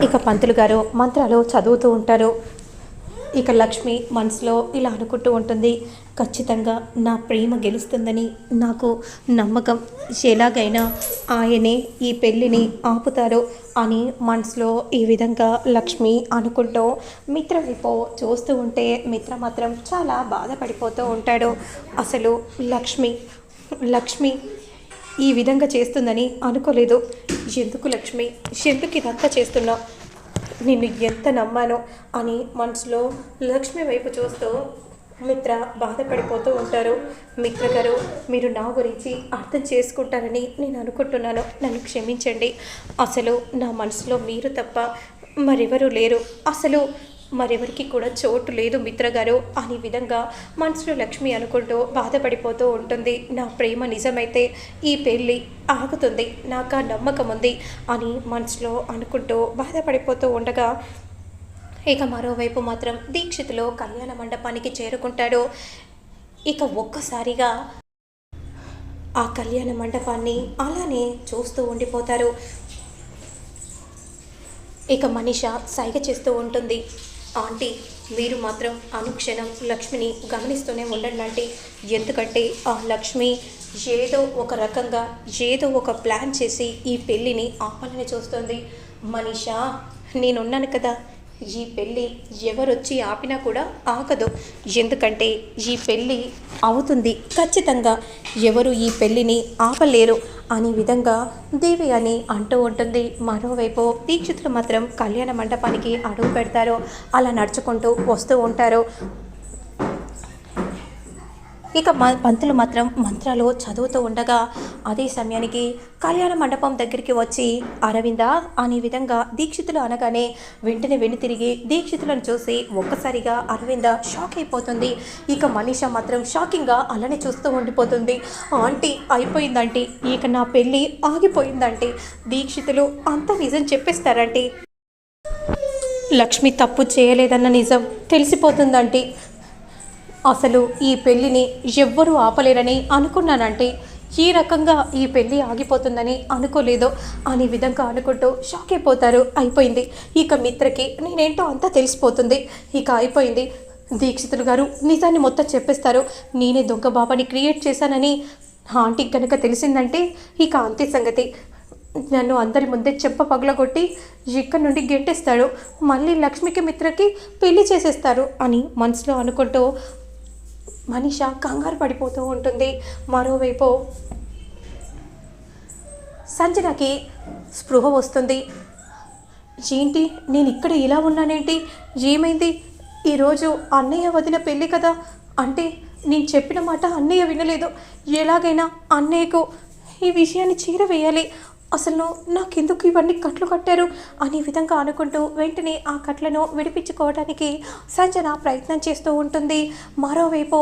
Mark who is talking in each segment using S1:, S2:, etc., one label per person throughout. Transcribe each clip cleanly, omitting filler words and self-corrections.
S1: ఇక పంతులు గారు మంత్రాలు చదువుతూ ఉంటారు. ఇక లక్ష్మి మనసులో ఇలా అనుకుంటూ ఉంటుంది, ఖచ్చితంగా నా ప్రేమ గెలుస్తుందని నాకు నమ్మకం, ఎలాగైనా ఆయనే ఈ పెళ్ళిని ఆపుతారు అని మనసులో ఈ విధంగా లక్ష్మి అనుకుంటూ మిత్ర వైపు చూస్తూ ఉంటే మిత్ర మాత్రం చాలా బాధపడిపోతూ ఉంటాడు. అసలు లక్ష్మి లక్ష్మి ఈ విధంగా చేస్తుందని అనుకోలేదు. ఎందుకు లక్ష్మి, ఎందుకు ఇదంతా చేస్తున్నావు, నిన్ను ఎంత నమ్మానో అని మనసులో లక్ష్మి వైపు చూస్తూ మిత్ర బాధపడిపోతూ ఉంటారు. మిత్ర గారు, మీరు నా గురించి అర్థం చేసుకుంటారని నేను అనుకుంటున్నాను, నన్ను క్షమించండి. అసలు నా మనసులో మీరు తప్ప మరెవరూ లేరు, అసలు మరెవరికి కూడా చోటు లేదు మిత్ర గారు అనే విధంగా మనసులో లక్ష్మి అనుకుంటూ బాధపడిపోతూ ఉంటుంది. నా ప్రేమ నిజమైతే ఈ పెళ్ళి ఆగుతుంది, నాకు ఆ నమ్మకం ఉంది అని మనసులో అనుకుంటూ బాధపడిపోతూ ఉండగా ఇక మరోవైపు మాత్రం దీక్షితులు కళ్యాణ మండపానికి చేరుకుంటాడు. ఇక ఒక్కసారిగా ఆ కళ్యాణ మండపాన్ని అలానే చూస్తూ ఉండిపోతారు. ఇక మనిష సైగ చేస్తూ ఉంటుంది, ఆంటీ మీరు మాత్రం అనుక్షణం లక్ష్మిని గమనిస్తూనే ఉండండి ఆంటీ, ఎందుకంటే ఆ లక్ష్మి ఏదో ఒక రకంగా ఏదో ఒక ప్లాన్ చేసి ఈ పెళ్ళిని ఆపాలని చూస్తుంది. మనిషా, నేనున్నాను కదా, ఈ పెళ్ళి ఎవరొచ్చి ఆపినా కూడా ఆగదు, ఎందుకంటే ఈ పెళ్ళి అవుతుంది ఖచ్చితంగా, ఎవరు ఈ పెళ్ళిని ఆపలేరు అనే విధంగా దేవి అని అంటూ ఉంటుంది. మరోవైపు దీక్షితులు మాత్రం కళ్యాణ మండపానికి అడుగు పెడతారు, అలా నడుచుకుంటూ వస్తూ ఉంటారు. ఇక పంతులు మాత్రం మంత్రాలు చదువుతూ ఉండగా అదే సమయానికి కళ్యాణ మండపం దగ్గరికి వచ్చి అరవింద అనే విధంగా దీక్షితులు అనగానే వెంటనే తిరిగి దీక్షితులను చూసి ఒక్కసారిగా అరవింద షాక్ అయిపోతుంది. ఇక మనీష మాత్రం షాకింగ్గా అలానే చూస్తూ ఉండిపోతుంది. ఆంటీ అయిపోయిందంటే, ఇక నా పెళ్ళి ఆగిపోయిందంటే, దీక్షితులు అంత నిజం చెప్పేస్తారంటే, లక్ష్మి తప్పు చేయలేదన్న నిజం తెలిసిపోతుందంటే, అసలు ఈ పెళ్ళిని ఎవ్వరూ ఆపలేరని అనుకున్నానంటే, ఈ రకంగా ఈ పెళ్ళి ఆగిపోతుందని అనుకోలేదు అనే విధంగా అనుకుంటూ షాక్ అయిపోతారు. అయిపోయింది, ఇక మిత్రకి నేనేంటో అంతా తెలిసిపోతుంది, ఇక అయిపోయింది. దీక్షితులు గారు నిజాన్ని మొత్తం చెప్పేస్తారు, నేనే దొంగ బాబాని క్రియేట్ చేశానని ఆంటీకి కనుక తెలిసిందంటే ఇక అంతే సంగతి. నన్ను అందరి ముందే చెప్ప పగలగొట్టి ఇక్కడి నుండి గెంటేస్తాడు, మళ్ళీ లక్ష్మికి మిత్రకి పెళ్లి చేసేస్తారు అని మనసులో అనుకుంటూ మనీష కంగారు పడిపోతూ ఉంటుంది. మరోవైపు సంజనకి స్పృహ వస్తుంది. ఏంటి, నేను ఇక్కడ ఇలా ఉన్నానేంటి, ఏమైంది, ఈరోజు అన్నయ్య వదిన పెళ్ళి కదా, అంటే నేను చెప్పిన మాట అన్నయ్య వినలేదు, ఎలాగైనా అన్నయ్యకు ఈ విషయాన్ని చేరవేయాలి, అసలు నాకెందుకు ఇవన్నీ కట్లు కట్టారు అనే విధంగా అనుకుంటూ వెంటనే ఆ కట్లను విడిపించుకోవడానికి సంజన ప్రయత్నం చేస్తూ ఉంటుంది. మరోవైపు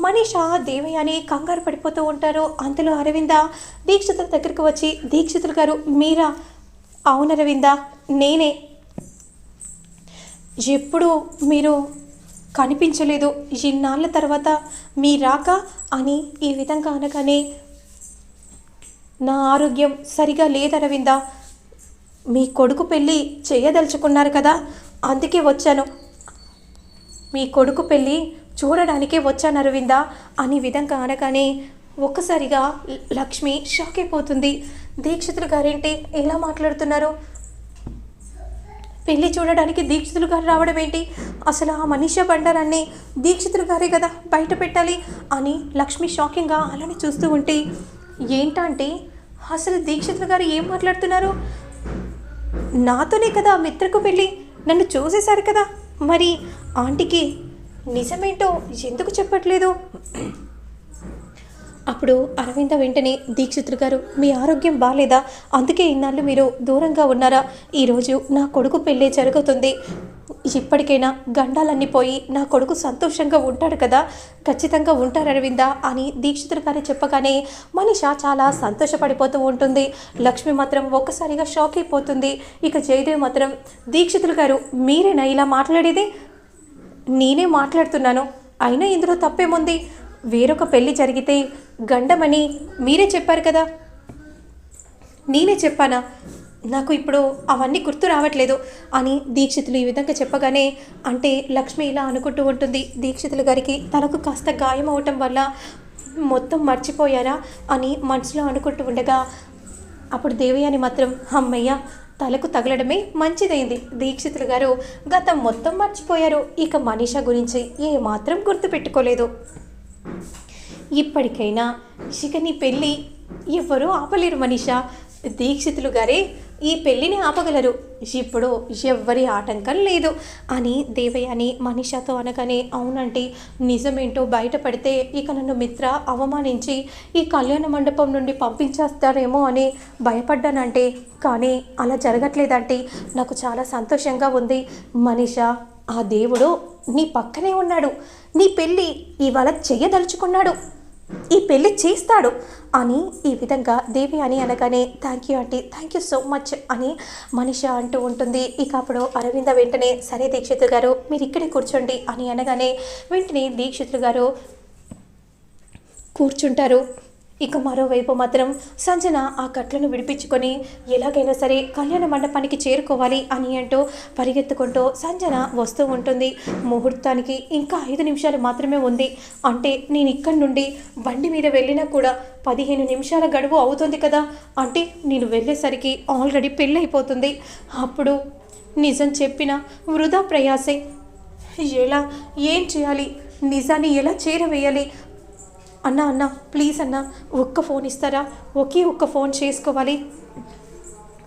S1: మనీష దేవయ్య అని కంగారు పడిపోతూ ఉంటారు. అందులో అరవింద దీక్షితుల దగ్గరికి వచ్చి, దీక్షితులు గారు మీరా? అవును అరవింద, నేనే, ఎప్పుడు మీరు కనిపించలేదు, ఇన్నాళ్ళ తర్వాత మీ రాక అని ఈ విధంగా అనగానే, నా ఆరోగ్యం సరిగా లేదరవింద, మీ కొడుకు పెళ్ళి చేయదలుచుకున్నారు కదా, అందుకే వచ్చాను, మీ కొడుకు పెళ్ళి చూడడానికే వచ్చాను అరవింద అని విధంగా అనగానే ఒక్కసారిగా లక్ష్మి షాక్ అయిపోతుంది. దీక్షితులు గారేంటి ఎలా మాట్లాడుతున్నారు, పెళ్ళి చూడడానికి దీక్షితులు గారు రావడం ఏంటి, అసలు ఆ మనీష బండారాన్ని దీక్షితులు గారే కదా బయట పెట్టాలి అని లక్ష్మి షాకింగ్గా అలానే చూస్తూ ఉంటే, ఏంటంటే అసలు దీక్షితులు గారు ఏం మాట్లాడుతున్నారు, నాతోనే కదా మిత్రకు పెళ్ళి, నన్ను చూసేశారు కదా, మరి ఆంటీకి నిజమేంటో ఎందుకు చెప్పట్లేదు? అప్పుడు అరవింద వెంటనే, దీక్షితులు గారు మీ ఆరోగ్యం బాగాలేదా, అందుకే ఇన్నాళ్ళు మీరు దూరంగా ఉన్నారా, ఈరోజు నా కొడుకు పెళ్ళే జరుగుతుంది, ఇప్పటికైనా గండాలన్నీ పోయి నా కొడుకు సంతోషంగా ఉంటాడు కదా, ఖచ్చితంగా ఉంటారు అరవింద అని దీక్షితులు గారు చెప్పగానే మనీష చాలా సంతోషపడిపోతూ ఉంటుంది. లక్ష్మి మాత్రం ఒక్కసారిగా షాక్ అయిపోతుంది. ఇక జయదేవ్ మాత్రం, దీక్షితులు గారు మీరేనా ఇలా మాట్లాడేది, నేనే మాట్లాడుతున్నాను, అయినా ఇందులో తప్పేముంది, వేరొక పెళ్ళి జరిగితే గండమని మీరే చెప్పారు కదా, నేనే చెప్పానా, నాకు ఇప్పుడు అవన్నీ గుర్తు రావట్లేదు అని దీక్షితులు ఈ విధంగా చెప్పగానే, అంటే లక్ష్మి ఇలా అనుకుంటూ ఉంటుంది, దీక్షితులు గారికి తనకు కాస్త గాయం అవటం వల్ల మొత్తం మర్చిపోయారా అని మనసులో అనుకుంటూ ఉండగా, అప్పుడు దేవయాని మాత్రం అమ్మయ్య తలకు తగలడమే మంచిదైంది, దీక్షితులు గారు గతం మొత్తం మర్చిపోయారు, ఇక మనీషా గురించి ఏమాత్రం గుర్తుపెట్టుకోలేదు. ఇప్పటికైనా ఇక నీ పెళ్ళి ఎవ్వరూ ఆపలేరు మనీషా, దీక్షితులు గారే ఈ పెళ్ళిని ఆపగలరు, ఇప్పుడు ఎవ్వరి ఆటంకం లేదు అని దేవయాని మనీషాతో అనగానే, అవునంటే నిజమేంటో బయటపడితే ఇక నన్ను మిత్ర అవమానించి ఈ కళ్యాణ మండపం నుండి పంపించేస్తారేమో అని భయపడ్డానంటే, కానీ అలా జరగట్లేదంటే నాకు చాలా సంతోషంగా ఉంది మనీషా. ఆ దేవుడు నీ పక్కనే ఉన్నాడు, నీ పెళ్ళి ఇవాళ చెయ్యదలుచుకున్నాడు, ఈ పెళ్ళి చేస్తాడు అని ఈ విధంగా దేవి అని అనగానే, thank you aunty, thank you so much అని మనీషా అంటూ ఉంటుంది. ఇక అప్పుడు అరవింద వెంటనే, సరే దీక్షితులు గారు మీరు ఇక్కడే కూర్చోండి అని అనగానే వెంటనే దీక్షితులు గారు కూర్చుంటారు. ఇక మరోవైపు మాత్రం సంజన ఆ కట్లను విడిపించుకొని ఎలాగైనా సరే కళ్యాణ మండపానికి చేరుకోవాలి అని అంటూ పరిగెత్తుకుంటూ సంజన వస్తూ ఉంటుంది. ముహూర్తానికి ఇంకా 5 నిమిషాలు మాత్రమే ఉంది, అంటే నేను ఇక్కడి నుండి బండి మీద వెళ్ళినా కూడా 15 నిమిషాల గడువు అవుతుంది కదా, అంటే నేను వెళ్ళేసరికి ఆల్రెడీ పెళ్ళి అయిపోతుంది, అప్పుడు నిజం చెప్పిన వృధా ప్రయాసే, ఎలా ఏం చేయాలి, నిజాన్ని ఎలా చేరవేయాలి, అన్నా అన్నా ప్లీజ్ అన్నా ఒక్క ఫోన్ ఇస్తారా, ఒక్క ఫోన్ చేసుకోవాలి,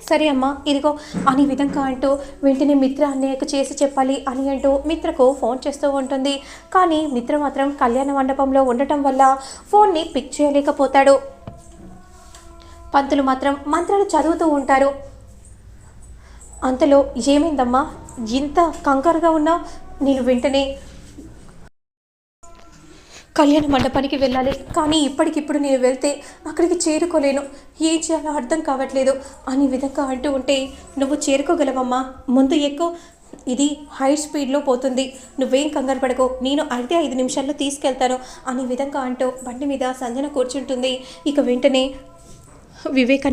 S1: సరే అమ్మా ఇదిగో అని విధంగా అంటూ వెంటనే మిత్ర అన్నయ్యకు చేసి చెప్పాలి అని అంటూ మిత్రకు ఫోన్ చేస్తూ ఉంటుంది. కానీ మిత్ర మాత్రం కళ్యాణ మండపంలో ఉండటం వల్ల ఫోన్ని పిక్ చేయలేకపోతాడు. పంతులు మాత్రం మంత్రాలు చదువుతూ ఉంటారు. అంతలో ఏమైందమ్మా ఇంత కంగారుగా ఉన్నావు, నేను వెంటనే కళ్యాణ మండపానికి వెళ్ళాలి, కానీ ఇప్పటికిప్పుడు నేను వెళ్తే అక్కడికి చేరుకోలేను, ఏం చేయాలో అర్థం కావట్లేదు అని విధంగా అంటూ ఉంటే, నువ్వు చేరుకోగలవమ్మా, ముందు ఎక్కువ, ఇది హై స్పీడ్లో పోతుంది, నువ్వేం కంగారు పడకు, నేను అయితే 5 నిమిషాల్లో తీసుకెళ్తాను అని విధంగా అంటూ బండి మీద సంజన కూర్చుంటుంది. ఇక వెంటనే వివేక్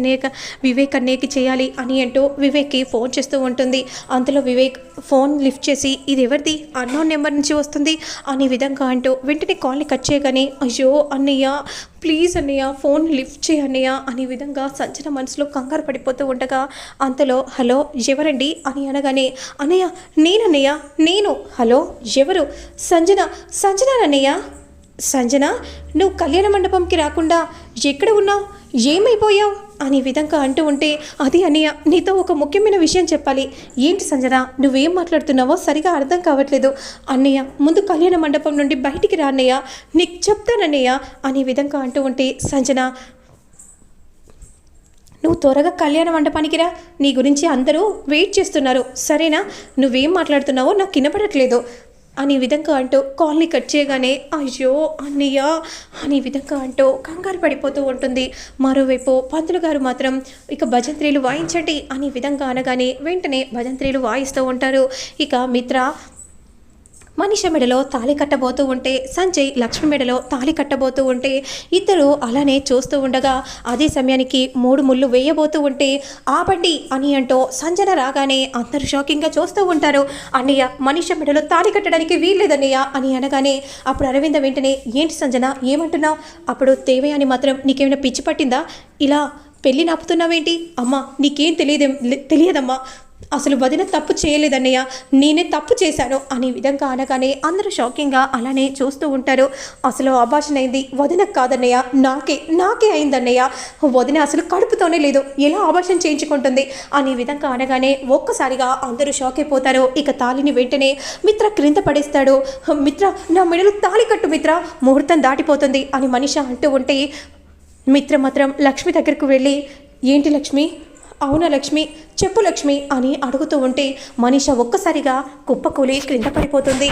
S1: అన్నయ్యకి చేయాలి అని అంటూ వివేక్కి ఫోన్ చేస్తూ ఉంటుంది. అంతలో వివేక్ ఫోన్ లిఫ్ట్ చేసి, ఇది ఎవరిది, అన్నోన్ నెంబర్ నుంచి వస్తుంది అని విధంగా అంటూ వెంటనే కాల్ని కట్ చేయగానే, అయ్యో అన్నయ్య ప్లీజ్ అన్నయ్య ఫోన్ లిఫ్ట్ చేయ అన్నయ్య అని విధంగా సంజన మనసులో కంగారు పడిపోతూ ఉండగా, అంతలో హలో ఎవరండి అని అనగానే, అన్నయ్య నేనన్నయ్య నేను, హలో ఎవరు, సంజన అన్నయ్య, సంజన నువ్వు కళ్యాణ మండపంకి రాకుండా ఎక్కడ ఉన్నావు, ఏమైపోయావు అని విధంగా అంటూ ఉంటే, అది అన్నయ్య నీతో ఒక ముఖ్యమైన విషయం చెప్పాలి, ఏంటి సంజన నువ్వేం మాట్లాడుతున్నావో సరిగా అర్థం కావట్లేదు, అన్నయ్య ముందు కళ్యాణ మండపం నుండి బయటికి రా అన్నయ్య, నీకు చెప్తానన్నయ్య అని విధంగా అంటూ ఉంటే, సంజన నువ్వు త్వరగా కళ్యాణ మండపానికి రా, నీ గురించి అందరూ వెయిట్ చేస్తున్నారు, సరేనా, నువ్వేం మాట్లాడుతున్నావో నాకు వినపడట్లేదు అని విధంగా అంటూ కాల్ని కట్ చేయగానే, అయ్యో అన్నయ్య అని విధంగా అంటూ కంగారు పడిపోతూ ఉంటుంది. మరోవైపు పంతులు గారు మాత్రం ఇక భజంత్రీలు వాయించండి అని విధంగా అనగానే వెంటనే భజంత్రీలు వాయిస్తూ ఉంటారు. ఇక మిత్ర మనీష మెడలో తాళి కట్టబోతూ ఉంటే, సంజయ్ లక్ష్మి మెడలో తాళి కట్టబోతూ ఉంటే, ఇద్దరు అలానే చూస్తూ ఉండగా అదే సమయానికి 3 ముళ్ళు వేయబోతూ ఉంటే, ఆపండి అని అంటూ సంజన రాగానే అందరూ షాకింగ్గా చూస్తూ ఉంటారు. అన్నయ్య మనీష మెడలో తాళి కట్టడానికి వీల్లేదన్నయ్య అని అనగానే, అప్పుడు అరవింద వెంటనే, ఏంటి సంజన ఏమంటున్నావు, అప్పుడు దేవయాని మాత్రం నీకేమైనా పిచ్చి పట్టిందా, ఇలా పెళ్ళి నాపుతున్నావేంటి, అమ్మా నీకేం తెలియదమ్మా, అసలు వదిన తప్పు చేయలేదన్నయ్య, నేనే తప్పు చేశాను అని విధంగా అనగానే అందరూ షాకింగ్గా అలానే చూస్తూ ఉంటారు. అసలు అభాషణ అయింది వదినకు కాదన్నయ్య, నాకే అయిందన్నయ్య, వదిన అసలు కడుపుతోనే లేదు, ఎలా అభాషణ చేయించుకుంటుంది అని విధంగా అనగానే ఒక్కసారిగా అందరూ షాక్ అయిపోతారు. ఇక తాళిని వెంటనే మిత్ర క్రింద పడేస్తాడు. మిత్ర నా మెడలు తాళి కట్టు మిత్ర, ముహూర్తం దాటిపోతుంది అని మనీష అంటూ ఉంటే, మిత్ర మాత్రం లక్ష్మి దగ్గరకు వెళ్ళి, ఏంటి లక్ష్మి, అవునా లక్ష్మి చెప్పు లక్ష్మి అని అడుగుతూ ఉంటే మనీష ఒక్కసారిగా కుప్పకూలి క్రింద పడిపోతుంది.